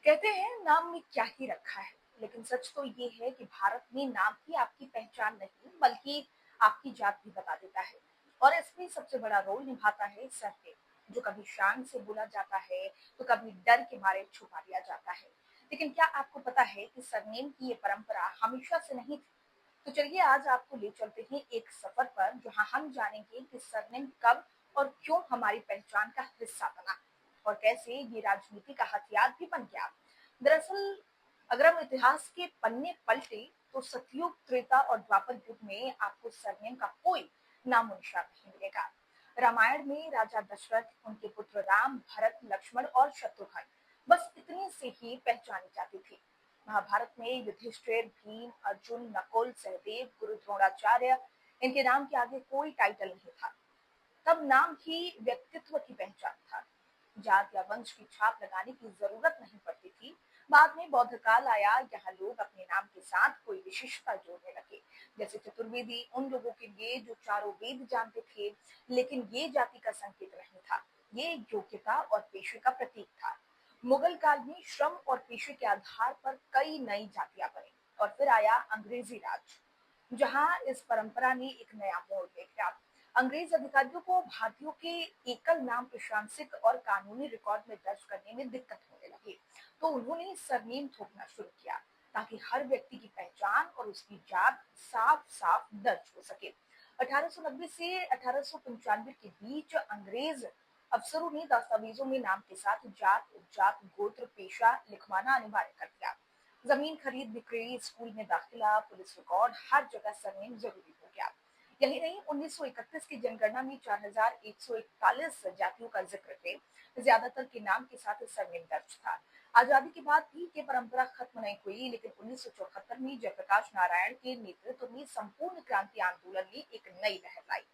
कहते हैं नाम में क्या ही रखा है। लेकिन सच तो ये है कि भारत में नाम ही आपकी पहचान नहीं बल्कि आपकी जात भी बता देता है। और इसमें सबसे बड़ा रोल निभाता है सरनेम, जो कभी शान से बोला जाता है तो कभी डर के मारे छुपा दिया जाता है। लेकिन क्या आपको पता है कि सरनेम की ये परंपरा हमेशा से नहीं थी? तो चलिए आज आपको ले चलते हैं एक सफर पर, जहां हम जानेंगे कि सरनेम कब और क्यों हमारी पहचान का हिस्सा बना और कैसे ये राजनीति का हथियार भी बन गया। दरअसल अगर हम इतिहास के पन्ने पलटे तो सतयुग, त्रेता और द्वापर युग में आपको सरनेम का कोई नामो निशान नहीं मिलेगा। रामायण में राजा दशरथ, उनके पुत्र राम, भरत, लक्ष्मण और शत्रुघ्न, बस इतने से ही पहचानी जाती थी। महाभारत में युधिष्ठिर, भीम, अर्जुन, नकुल, सहदेव, गुरु द्रोणाचार्य, इनके नाम के आगे कोई टाइटल नहीं था। तब नाम ही व्यक्तित्व की पहचान था। जात या वंश की छाप लगाने की जरूरत नहीं पड़ती थी। बाद में बौद्ध काल आया, यहाँ लोग अपने नाम के साथ कोई विशिष्टता जोड़ने लगे। जैसे चतुर्वेदी उन लोगों के लिए जो चारों वेद जानते थे, लेकिन ये जाति का संकेत नहीं था, ये योग्यता और पेशे का प्रतीक था। मुगल काल में श्रम और पेशे के आधार पर कई नई जातियां बनी। और फिर आया अंग्रेजी राज, जहां इस परंपरा ने एक नया मोड़ ले लिया। अंग्रेज अधिकारियों को भारतीयों के एकल नाम प्रशासनिक और कानूनी रिकॉर्ड में दर्ज करने में दिक्कत होने लगी, तो उन्होंने सरनेम थोपना शुरू किया ताकि हर व्यक्ति की पहचान और उसकी जात साफ साफ दर्ज हो सके। 1890 से 1895 के बीच अंग्रेज अफसरों ने दस्तावेजों में नाम के साथ जात, उपजात, गोत्र, पेशा लिखवाना अनिवार्य कर दिया। जमीन खरीद बिक्री, स्कूल में दाखिला, पुलिस रिकॉर्ड, हर जगह सरनेम जरूरी हो गया। यही नहीं, 1931 की जनगणना में 4141 जातियों का जिक्र थे। ज्यादातर के नाम के साथ सरनेम दर्ज था। आजादी के बाद भी ये परंपरा खत्म नहीं हुई, लेकिन 1974 में जयप्रकाश नारायण के नेतृत्व में संपूर्ण क्रांति आंदोलन ने एक नई लहर लाई।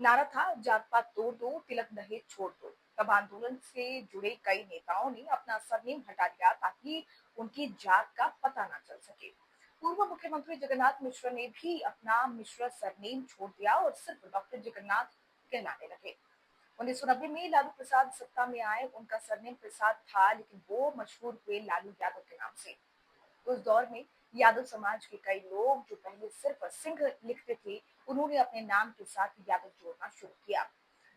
नारा था जात पात तोड़ दो, तिलक दहेज छोड़ दो। तब आंदोलन से जुड़े कई नेताओं ने अपना सरनेम हटा दिया ताकि उनकी जात का पता ना चल सके। पूर्व मुख्यमंत्री जगन्नाथ मिश्र ने भी अपना मिश्र सरनेम छोड़ दिया और सिर्फ डॉक्टर जगन्नाथ कहलाने लगे। 1990 में लालू प्रसाद सत्ता में आए, उनका सरनेम प्रसाद था, लेकिन वो मशहूर हुए लालू यादव के नाम से। उस दौर में यादव समाज के कई लोग जो पहले सिर्फ सिंह लिखते थे, उन्होंने अपने नाम के साथ यादव जोड़ना शुरू किया।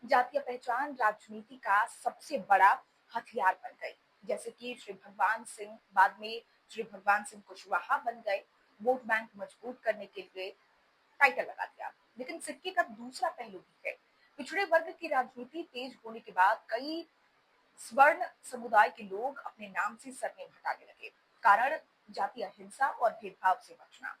जातीय पहचान राजनीति का सबसे बड़ा हथियार बन गई। जैसे कि श्री भगवान सिंह बाद में श्री भगवान सिंह कुशवाहा बन गए। वोट बैंक मजबूत करने के लिए टाइटल लगा दिया। लेकिन सिक्के का दूसरा पहलू भी है। पिछड़े वर्ग की राजनीति तेज होने के बाद कई स्वर्ण समुदाय के लोग अपने नाम से सरनेम हटाने लगे। कारण जातीय हिंसा और भेदभाव से बचना।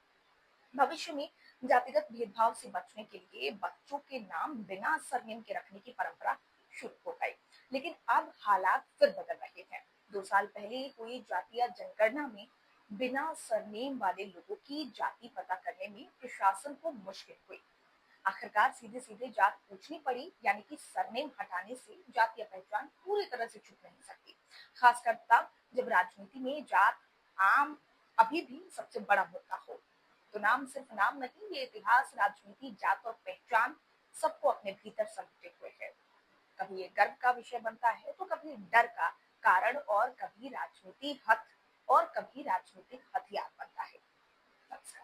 भविष्य में जातिगत भेदभाव से बचने के लिए बच्चों के नाम बिना सरनेम के रखने की परंपरा शुरू हो गई। लेकिन अब हालात फिर बदल रहे हैं। 2 साल पहले हुई जातीय जनगणना में बिना सरनेम वाले लोगों की जाति पता करने में प्रशासन को मुश्किल हुई। आखिरकार सीधे सीधे जात पूछनी पड़ी, यानी कि सरनेम हटाने से जातीय पहचान पूरी तरह से छुप नहीं सकती, खासकर तब जब राजनीति में जात आम अभी भी सबसे बड़ा मुद्दा हो। तो नाम सिर्फ नाम नहीं, ये इतिहास, राजनीति, जात और पहचान सबको अपने भीतर समेटे हुए है। कभी ये गर्व का विषय बनता है तो कभी डर का कारण और कभी राजनीति हथ और कभी राजनीतिक हथियार बनता है। नमस्कार।